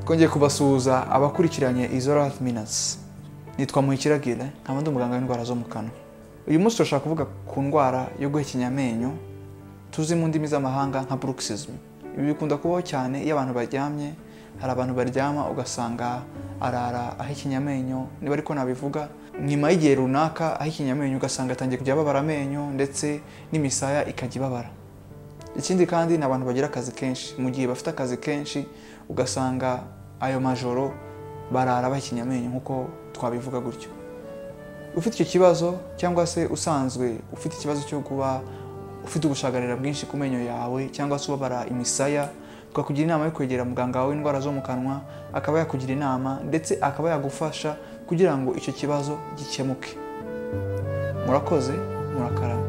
Twongeye kubasuhuza abakurikiranye Izo Minutes. Nitwa Muhikiragire, nkaba ndi umuganga w'indwara zo mu kanwa. Uyu munsi turashaka kuvuga ku ndwara yo guhekenya amenyo tuzi mu ndimi z'amahanga nka bruxism. Ibi bikunda kubaho cyane iyo abantu baryamye, hari abantu baryama ugasanga arara ahekenya amenyo, niba ariko nabivuga, nyuma y'igihe runaka ahekenya amenyo ugasanga atangiye kujya babara amenyo ndetse n'imisaya ikajya ibabara. Ikindi kandi ni abantu bagira akazi kenshi, mu gihe bafite akazi kenshi ugasanga ayo majoro barara bahekenya amenyo nkuko twabivuga gutyo. Ufite icyo kibazo cyangwa se usanzwe ufite ikibazo cyo kuba ufite ubushagarira bwinshi ku menyo yawe cyangwa se ubabara imisaya, twakugira inama yo kwegera muganga wawe w'indwara zo mu kanwa, akaba yakugira inama ndetse akaba yagufasha kugira ngo icyo kibazo gikemuke. Murakoze, murakarama.